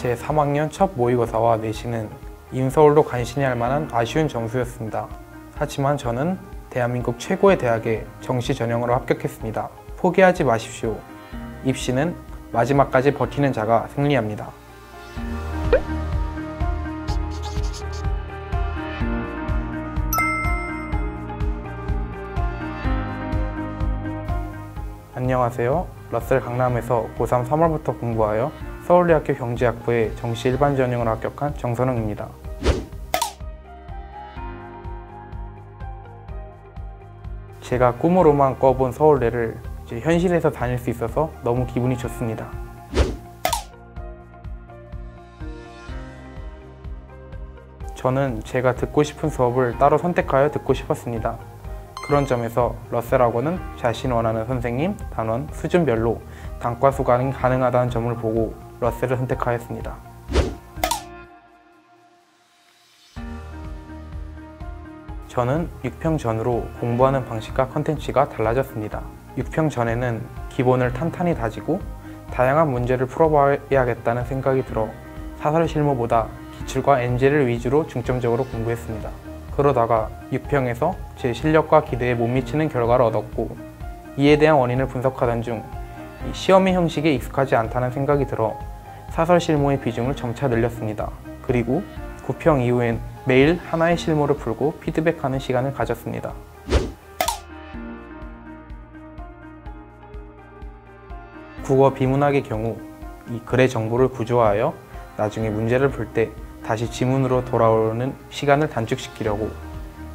제 3학년 첫 모의고사와 내신은 인서울도 간신히 할 만한 아쉬운 점수였습니다. 하지만 저는 대한민국 최고의 대학에 정시 전형으로 합격했습니다. 포기하지 마십시오. 입시는 마지막까지 버티는 자가 승리합니다. 안녕하세요. 러셀 강남에서 고3 3월부터 공부하여 서울대학교 경제학부에 정시 일반 전형으로 합격한 정선웅입니다. 제가 꿈으로만 꿔본 서울대를 이제 현실에서 다닐 수 있어서 너무 기분이 좋습니다. 저는 제가 듣고 싶은 수업을 따로 선택하여 듣고 싶었습니다. 그런 점에서 러셀학원은 자신이 원하는 선생님, 단원, 수준별로 단과수가 가능하다는 점을 보고 러셀을 선택하였습니다. 저는 6평 전으로 공부하는 방식과 컨텐츠가 달라졌습니다. 6평 전에는 기본을 탄탄히 다지고 다양한 문제를 풀어봐야겠다는 생각이 들어 사설 실무보다 기출과 엔제를 위주로 중점적으로 공부했습니다. 그러다가 6평에서 제 실력과 기대에 못 미치는 결과를 얻었고 이에 대한 원인을 분석하던 중 시험의 형식에 익숙하지 않다는 생각이 들어 사설 실무의 비중을 점차 늘렸습니다. 그리고 9평 이후엔 매일 하나의 실무를 풀고 피드백하는 시간을 가졌습니다. 국어 비문학의 경우 이 글의 정보를 구조화하여 나중에 문제를 풀 때 다시 지문으로 돌아오는 시간을 단축시키려고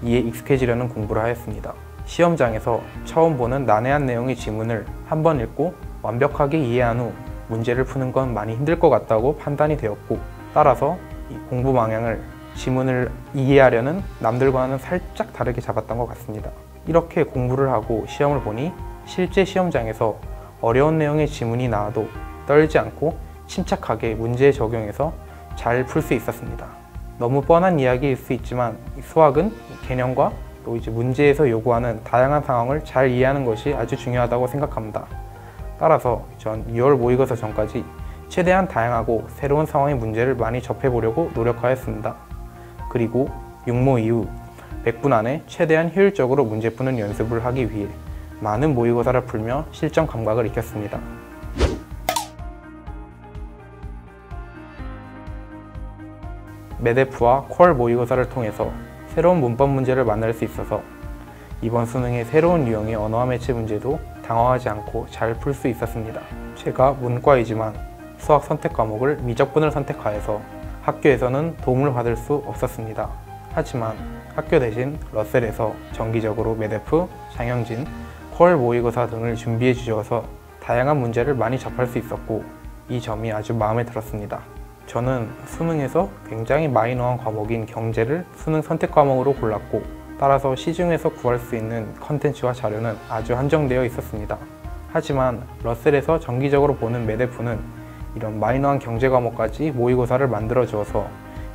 이에 익숙해지려는 공부를 하였습니다. 시험장에서 처음 보는 난해한 내용의 지문을 한 번 읽고 완벽하게 이해한 후 문제를 푸는 건 많이 힘들 것 같다고 판단이 되었고 따라서 이 공부 방향을 지문을 이해하려는 남들과는 살짝 다르게 잡았던 것 같습니다. 이렇게 공부를 하고 시험을 보니 실제 시험장에서 어려운 내용의 지문이 나와도 떨지 않고 침착하게 문제에 적용해서 잘 풀 수 있었습니다. 너무 뻔한 이야기일 수 있지만 수학은 개념과 또 이제 문제에서 요구하는 다양한 상황을 잘 이해하는 것이 아주 중요하다고 생각합니다. 따라서 전 6월 모의고사 전까지 최대한 다양하고 새로운 상황의 문제를 많이 접해보려고 노력하였습니다. 그리고 6모 이후 100분 안에 최대한 효율적으로 문제 푸는 연습을 하기 위해 많은 모의고사를 풀며 실전 감각을 익혔습니다. 메데프와 퀄 모의고사를 통해서 새로운 문법 문제를 만날 수 있어서 이번 수능의 새로운 유형의 언어와 매체 문제도 당황하지 않고 잘 풀 수 있었습니다. 제가 문과이지만 수학 선택 과목을 미적분을 선택하여서 학교에서는 도움을 받을 수 없었습니다. 하지만 학교 대신 러셀에서 정기적으로 메데프, 장영진, 퀄 모의고사 등을 준비해 주셔서 다양한 문제를 많이 접할 수 있었고 이 점이 아주 마음에 들었습니다. 저는 수능에서 굉장히 마이너한 과목인 경제를 수능 선택 과목으로 골랐고 따라서 시중에서 구할 수 있는 컨텐츠와 자료는 아주 한정되어 있었습니다. 하지만 러셀에서 정기적으로 보는 메데프는 이런 마이너한 경제 과목까지 모의고사를 만들어 주어서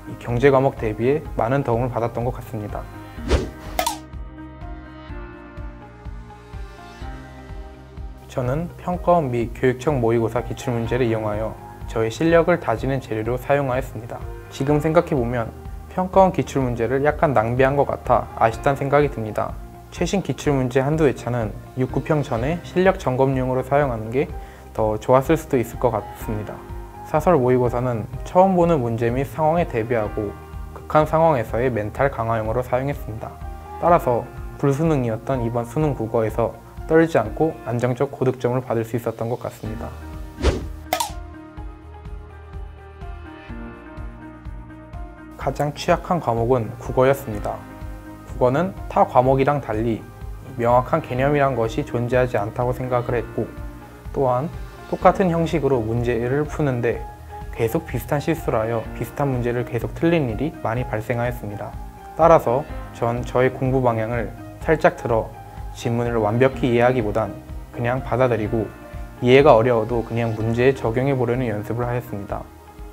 이 경제 과목 대비에 많은 도움을 받았던 것 같습니다. 저는 평가원 및 교육청 모의고사 기출문제를 이용하여 저의 실력을 다지는 재료로 사용하였습니다. 지금 생각해보면 평가원 기출문제를 약간 낭비한 것 같아 아쉽다는 생각이 듭니다. 최신 기출문제 한두 회차는 6, 9평 전에 실력 점검용으로 사용하는 게 더 좋았을 수도 있을 것 같습니다. 사설 모의고사는 처음 보는 문제 및 상황에 대비하고 극한 상황에서의 멘탈 강화용으로 사용했습니다. 따라서 불수능이었던 이번 수능 국어에서 떨지 않고 안정적 고득점을 받을 수 있었던 것 같습니다. 가장 취약한 과목은 국어였습니다. 국어는 타 과목이랑 달리 명확한 개념이란 것이 존재하지 않다고 생각을 했고 또한 똑같은 형식으로 문제를 푸는데 계속 비슷한 실수를 하여 비슷한 문제를 계속 틀린 일이 많이 발생하였습니다. 따라서 전 저의 공부 방향을 살짝 틀어 지문을 완벽히 이해하기보단 그냥 받아들이고 이해가 어려워도 그냥 문제에 적용해 보려는 연습을 하였습니다.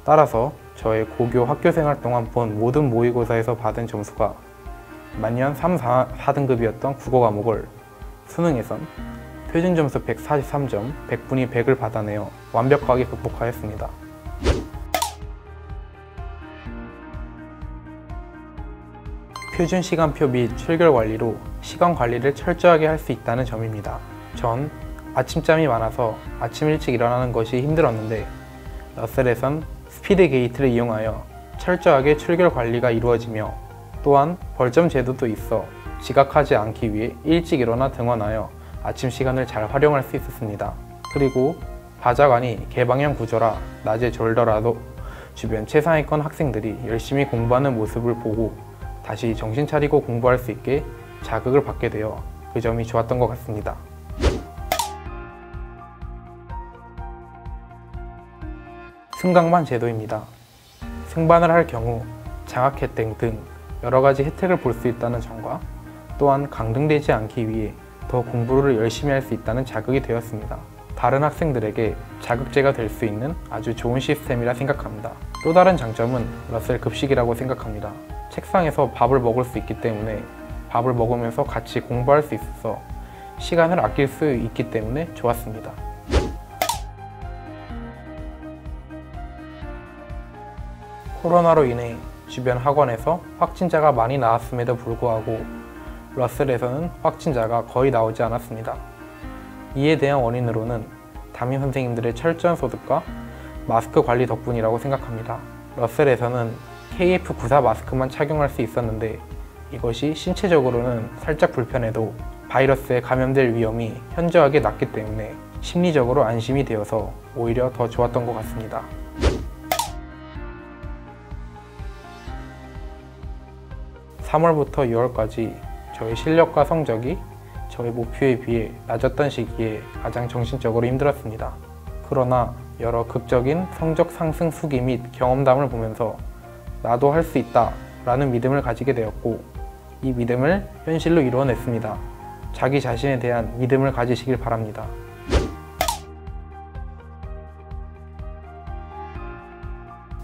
따라서 저의 고교 학교생활 동안 본 모든 모의고사에서 받은 점수가 만년 3, 4등급이었던 국어 과목을 수능에선 표준 점수 143점, 100분위 100을 받아내어 완벽하게 극복하였습니다. 표준 시간표 및 출결 관리로 시간 관리를 철저하게 할 수 있다는 점입니다. 전 아침잠이 많아서 아침 일찍 일어나는 것이 힘들었는데 러셀에선 스피드 게이트를 이용하여 철저하게 출결 관리가 이루어지며 또한 벌점 제도도 있어 지각하지 않기 위해 일찍 일어나 등원하여 아침 시간을 잘 활용할 수 있었습니다. 그리고 바자관이 개방형 구조라 낮에 졸더라도 주변 최상위권 학생들이 열심히 공부하는 모습을 보고 다시 정신 차리고 공부할 수 있게 자극을 받게 되어 그 점이 좋았던 것 같습니다. 승강반 제도입니다. 승반을 할 경우 장학 혜택 등 여러 가지 혜택을 볼 수 있다는 점과 또한 강등되지 않기 위해 더 공부를 열심히 할 수 있다는 자극이 되었습니다. 다른 학생들에게 자극제가 될 수 있는 아주 좋은 시스템이라 생각합니다. 또 다른 장점은 러셀 급식이라고 생각합니다. 책상에서 밥을 먹을 수 있기 때문에 밥을 먹으면서 같이 공부할 수 있어서 시간을 아낄 수 있기 때문에 좋았습니다. 코로나로 인해 주변 학원에서 확진자가 많이 나왔음에도 불구하고 러셀에서는 확진자가 거의 나오지 않았습니다. 이에 대한 원인으로는 담임 선생님들의 철저한 소득과 마스크 관리 덕분이라고 생각합니다. 러셀에서는 KF94 마스크만 착용할 수 있었는데 이것이 신체적으로는 살짝 불편해도 바이러스에 감염될 위험이 현저하게 낮기 때문에 심리적으로 안심이 되어서 오히려 더 좋았던 것 같습니다. (3월부터 6월까지) 저의 실력과 성적이 저의 목표에 비해 낮았던 시기에 가장 정신적으로 힘들었습니다. 그러나 여러 극적인 성적 상승 수기 및 경험담을 보면서 나도 할 수 있다 라는 믿음을 가지게 되었고 이 믿음을 현실로 이루어냈습니다. 자기 자신에 대한 믿음을 가지시길 바랍니다.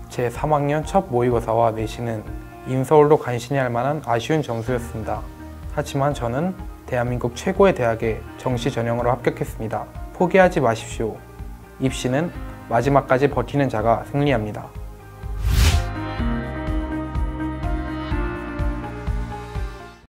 제 3학년 첫 모의고사와 내신은 인서울도 간신히 할 만한 아쉬운 점수였습니다. 하지만 저는 대한민국 최고의 대학에 정시 전형으로 합격했습니다. 포기하지 마십시오. 입시는 마지막까지 버티는 자가 승리합니다.